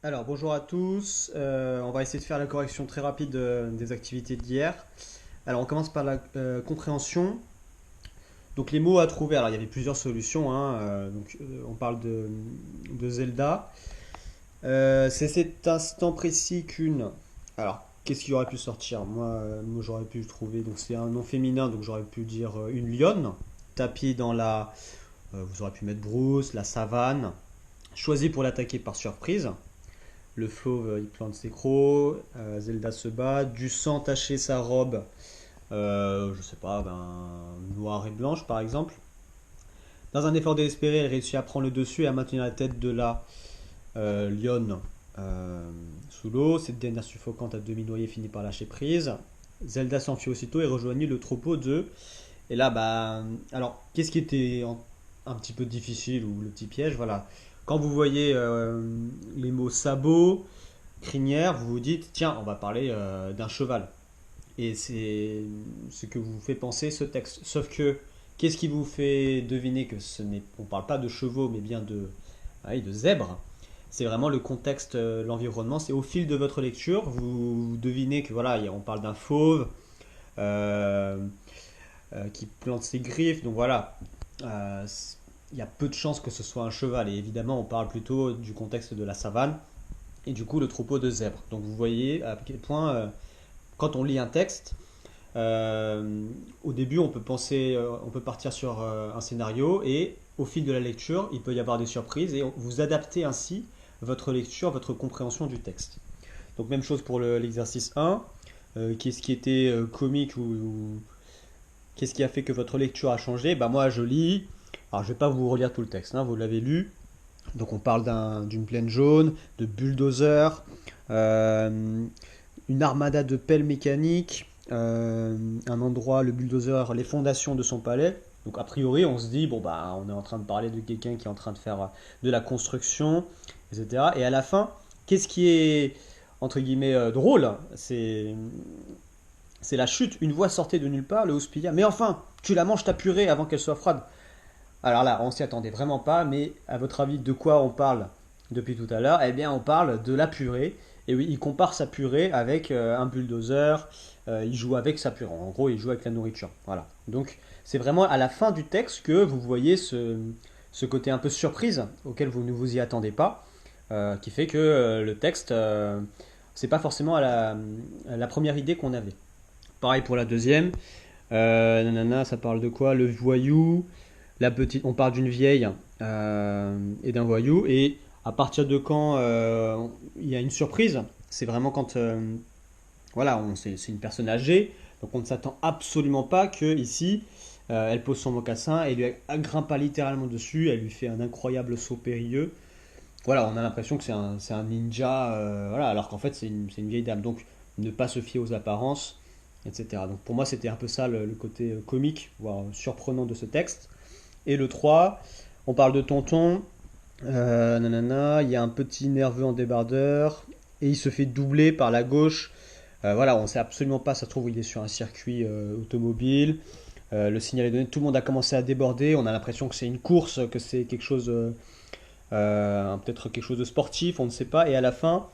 Alors, bonjour à tous. On va essayer de faire la correction très rapide des activités d'hier. Alors, on commence par la compréhension. Donc, les mots à trouver. Alors, il y avait plusieurs solutions, hein. On parle de Zelda. C'est cet instant précis qu'une. Alors, qu'est-ce qui aurait pu sortir? Moi, j'aurais pu trouver. Donc, c'est un nom féminin, donc j'aurais pu dire une lionne. Tapis dans la. Vous aurez pu mettre Bruce, la savane. Choisi pour l'attaquer par surprise. Le fauve, il plante ses crocs. Zelda se bat. Du sang tacher sa robe. Je sais pas, noire et blanche par exemple. Dans un effort désespéré, elle réussit à prendre le dessus et à maintenir la tête de la lionne sous l'eau. Cette dernière suffocante à demi noyée finit par lâcher prise. Zelda s'enfuit aussitôt et rejoignit le troupeau de. Et là, alors, qu'est-ce qui était un petit peu difficile ou le petit piège? Voilà. Quand vous voyez les mots sabot, crinière, vous vous dites, tiens, on va parler d'un cheval. Et c'est ce que vous fait penser ce texte. Sauf que, qu'est-ce qui vous fait deviner que on ne parle pas de chevaux, mais bien de zèbres? C'est vraiment le contexte, l'environnement. C'est au fil de votre lecture, vous devinez que voilà, on parle d'un fauve euh, qui plante ses griffes. Donc voilà, euh, il y a peu de chances que ce soit un cheval. Et évidemment, on parle plutôt du contexte de la savane et du coup le troupeau de zèbres. Donc vous voyez à quel point, quand on lit un texte, au début on peut partir sur un scénario et au fil de la lecture, il peut y avoir des surprises et vous adaptez ainsi votre lecture, votre compréhension du texte. Donc même chose pour l'exercice 1. Qu'est-ce qui était comique ou qu'est-ce qui a fait que votre lecture a changé? Moi je lis, alors je ne vais pas vous relire tout le texte, hein, vous l'avez lu. Donc on parle d'une plaine jaune, de bulldozer, euh, une armada de pelles mécaniques, un endroit, le bulldozer, les fondations de son palais. Donc a priori, on se dit, bon on est en train de parler de quelqu'un qui est en train de faire de la construction, etc. Et à la fin, qu'est-ce qui est entre guillemets drôle? C'est la chute. Une voix sortait de nulle part, le houspilla. Mais enfin, tu la manges ta purée avant qu'elle soit froide. Alors là, on s'y attendait vraiment pas, mais à votre avis, de quoi on parle depuis tout à l'heure? Eh bien, on parle de la purée. Et oui, il compare sa purée avec un bulldozer. Il joue avec sa purée. En gros, il joue avec la nourriture. Voilà. Donc, c'est vraiment à la fin du texte que vous voyez ce côté un peu surprise auquel vous ne vous y attendez pas, qui fait que le texte, c'est pas forcément à la première idée qu'on avait. Pareil pour la deuxième. Nanana, ça parle de quoi? Le voyou, la petite, on parle d'une vieille et d'un voyou. Et à partir de quand il y a une surprise, c'est vraiment quand voilà, c'est une personne âgée, donc on ne s'attend absolument pas que ici elle pose son mocassin et lui grimpe littéralement dessus, elle lui fait un incroyable saut périlleux. Voilà, on a l'impression que c'est un ninja, voilà, alors qu'en fait c'est une vieille dame. Donc ne pas se fier aux apparences, etc. Donc pour moi c'était un peu ça le côté comique, voire surprenant de ce texte. Et le 3, on parle de tonton. Nanana, il y a un petit nerveux en débardeur. Et il se fait doubler par la gauche. Voilà, on ne sait absolument pas, ça se trouve, il est sur un circuit automobile. Le signal est donné, tout le monde a commencé à déborder. On a l'impression que c'est une course, que c'est quelque chose, peut-être quelque chose de sportif, on ne sait pas. Et à la fin,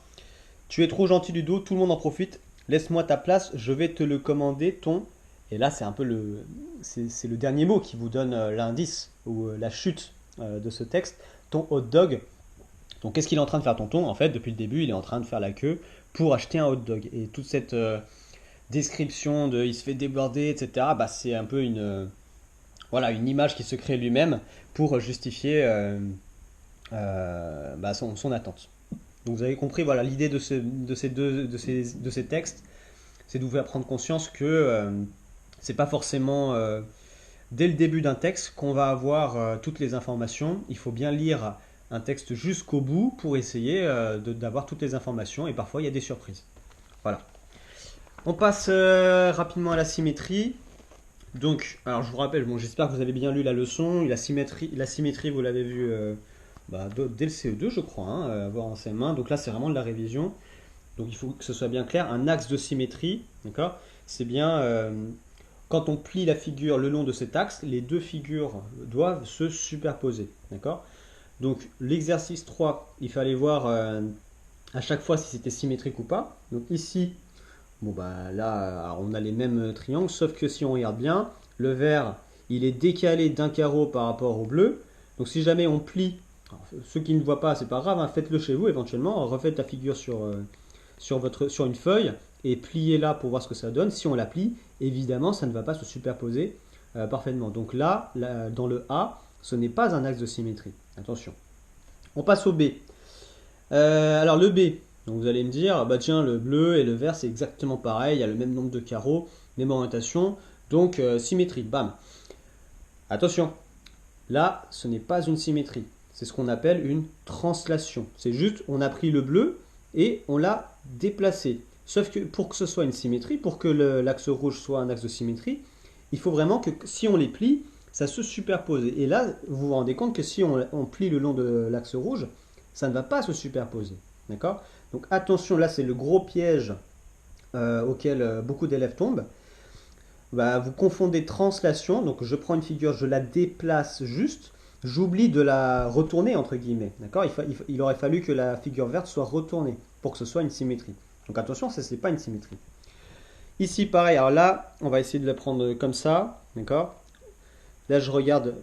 tu es trop gentil Ludo, tout le monde en profite. Laisse-moi ta place, je vais te le commander, ton. Et là, c'est un peu c'est le dernier mot qui vous donne l'indice ou la chute de ce texte. Ton hot dog. Donc, qu'est-ce qu'il est en train de faire, tonton? En fait, depuis le début, il est en train de faire la queue pour acheter un hot dog. Et toute cette description de il se fait déborder, etc., c'est un peu voilà, une image qui se crée lui-même pour justifier son attente. Donc vous avez compris, voilà, l'idée de ces textes, c'est de vous faire prendre conscience que c'est pas forcément dès le début d'un texte qu'on va avoir toutes les informations. Il faut bien lire un texte jusqu'au bout pour essayer d'avoir toutes les informations et parfois il y a des surprises. Voilà. On passe rapidement à la symétrie. Donc, alors je vous rappelle, bon, j'espère que vous avez bien lu la leçon. La symétrie vous l'avez vu dès le CE2, je crois, hein, avoir en CM1. Donc là, c'est vraiment de la révision. Donc il faut que ce soit bien clair. Un axe de symétrie, d'accord? C'est bien quand on plie la figure le long de cet axe, les deux figures doivent se superposer, d'accord? Donc l'exercice 3, il fallait voir à chaque fois si c'était symétrique ou pas. Donc ici, bon bah là on a les mêmes triangles, sauf que si on regarde bien, le vert il est décalé d'un carreau par rapport au bleu. Donc si jamais on plie, alors, ceux qui ne voient pas, c'est pas grave, hein, faites-le chez vous éventuellement, refaites la figure sur une feuille et pliez-la pour voir ce que ça donne. Si on la plie, évidemment ça ne va pas se superposer parfaitement. Donc là, dans le A, ce n'est pas un axe de symétrie. Attention. On passe au B. Alors le B, donc vous allez me dire, bah tiens, le bleu et le vert c'est exactement pareil, il y a le même nombre de carreaux, même orientation, donc symétrie, bam. Attention, là ce n'est pas une symétrie, c'est ce qu'on appelle une translation. C'est juste, on a pris le bleu et on l'a déplacé. Sauf que pour que ce soit une symétrie, pour que l'axe rouge soit un axe de symétrie, il faut vraiment que si on les plie, ça se superpose. Et là, vous vous rendez compte que si on plie le long de l'axe rouge, ça ne va pas se superposer. D'accord? Donc attention, là c'est le gros piège auquel beaucoup d'élèves tombent. Bah, vous confondez translation, donc je prends une figure, je la déplace juste, j'oublie de la retourner entre guillemets. D'accord? Il aurait fallu que la figure verte soit retournée pour que ce soit une symétrie. Donc attention, ça c'est pas une symétrie. Ici pareil, alors là on va essayer de la prendre comme ça. D'accord? Là je regarde,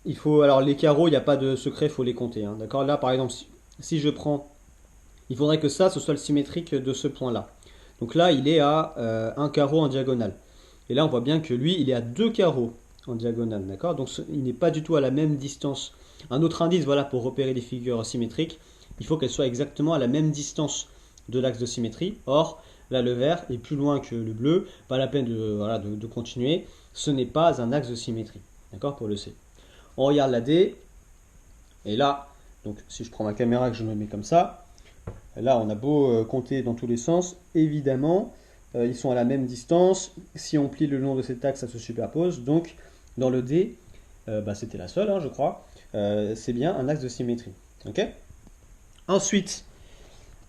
alors les carreaux, il n'y a pas de secret, il faut les compter. Hein, d'accord? Là par exemple, si je prends, il faudrait que ça, ce soit le symétrique de ce point-là. Donc là, il est à un carreau en diagonale. Et là, on voit bien que lui, il est à deux carreaux en diagonale. D'accord? Donc il n'est pas du tout à la même distance. Un autre indice, voilà, pour repérer les figures symétriques, il faut qu'elles soient exactement à la même distance de l'axe de symétrie. Or, là, le vert est plus loin que le bleu. Pas la peine de continuer. Ce n'est pas un axe de symétrie. D'accord? Pour le C. On regarde la D. Et là, donc si je prends ma caméra et que je me mets comme ça, là on a beau compter dans tous les sens, évidemment, ils sont à la même distance. Si on plie le long de cet axe, ça se superpose. Donc dans le D, c'était la seule, hein, je crois, c'est bien un axe de symétrie. Ok? Ensuite,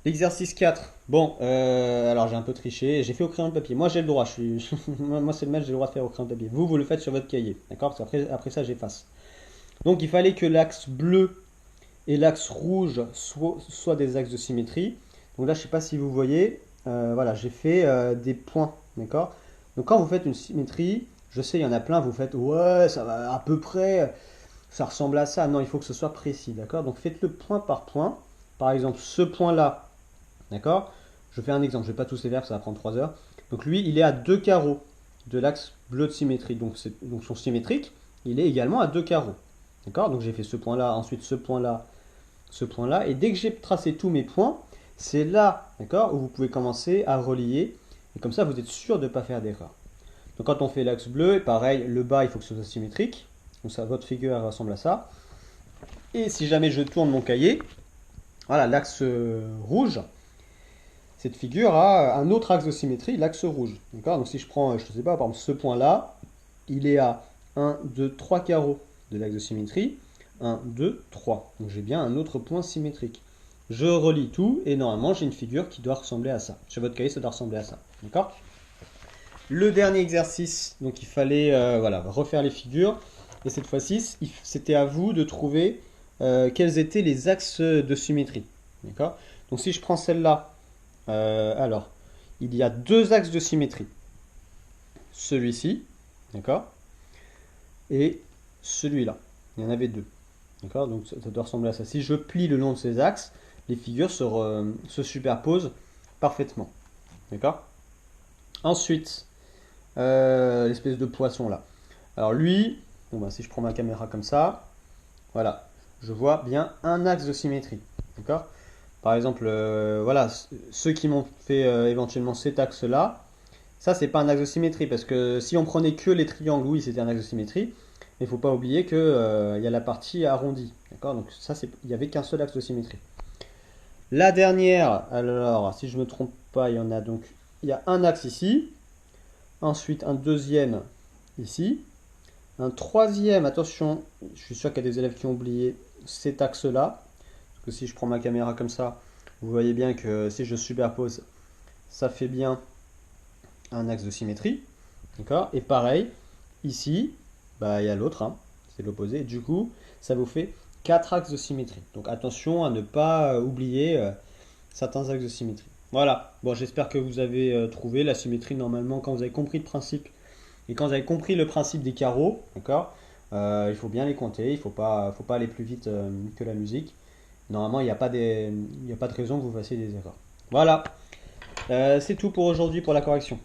l'exercice 4. Bon, alors j'ai un peu triché, j'ai fait au crayon de papier. Moi j'ai le droit, moi c'est le maître, j'ai le droit de faire au crayon de papier. Vous le faites sur votre cahier, d'accord? Parce qu'après ça j'efface. Donc il fallait que l'axe bleu et l'axe rouge soient des axes de symétrie. Donc là, je ne sais pas si vous voyez, voilà, j'ai fait des points, d'accord? Donc quand vous faites une symétrie, je sais, il y en a plein, vous faites, ouais, ça va à peu près, ça ressemble à ça. Non, il faut que ce soit précis, d'accord? Donc faites-le point par point. Par exemple, ce point-là, d'accord? Je fais un exemple, je ne vais pas tous les faire, ça va prendre 3 heures. Donc lui, il est à deux carreaux de l'axe bleu de symétrie. Donc son symétrique, il est également à deux carreaux. D'accord? Donc j'ai fait ce point-là, ensuite ce point-là, et dès que j'ai tracé tous mes points, c'est là, d'accord, où vous pouvez commencer à relier, et comme ça vous êtes sûr de ne pas faire d'erreur. Donc quand on fait l'axe bleu, pareil, le bas il faut que ce soit symétrique, donc ça, votre figure elle ressemble à ça. Et si jamais je tourne mon cahier, voilà, l'axe rouge, cette figure a un autre axe de symétrie, l'axe rouge. D'accord? Donc si je prends, je ne sais pas, par exemple ce point-là, il est à 1, 2, 3 carreaux de l'axe de symétrie. 1, 2, 3. Donc j'ai bien un autre point symétrique. Je relie tout et normalement j'ai une figure qui doit ressembler à ça. Sur votre cahier, ça doit ressembler à ça. D'accord? Le dernier exercice, donc il fallait refaire les figures. Et cette fois-ci, c'était à vous de trouver quels étaient les axes de symétrie. D'accord? Donc si je prends celle-là, alors, il y a deux axes de symétrie. Celui-ci, d'accord? Et celui-là. Il y en avait deux. D'accord? Donc ça doit ressembler à ça. Si je plie le long de ces axes, les figures se superposent parfaitement. D'accord? Ensuite, l'espèce de poisson là. Alors lui, si je prends ma caméra comme ça, voilà, je vois bien un axe de symétrie. D'accord? Par exemple, voilà, ceux qui m'ont fait éventuellement cet axe-là, ça c'est pas un axe de symétrie parce que si on prenait que les triangles, oui, c'était un axe de symétrie. Mais il ne faut pas oublier qu'il y a la partie arrondie. D'accord? Donc ça, il n'y avait qu'un seul axe de symétrie. La dernière, alors si je ne me trompe pas, il y en a donc, il y a un axe ici, ensuite un deuxième ici, un troisième, attention, je suis sûr qu'il y a des élèves qui ont oublié cet axe-là, parce que si je prends ma caméra comme ça, vous voyez bien que si je superpose, ça fait bien un axe de symétrie. D'accord? Et pareil, ici, il y a l'autre, hein, c'est l'opposé. Du coup, ça vous fait 4 axes de symétrie. Donc attention à ne pas oublier certains axes de symétrie. Voilà, bon, j'espère que vous avez trouvé la symétrie normalement quand vous avez compris le principe et quand vous avez compris le principe des carreaux, d'accord. Il faut bien les compter, faut pas aller plus vite que la musique. Normalement, il n'y a pas de raison que vous fassiez des erreurs. Voilà, c'est tout pour aujourd'hui pour la correction.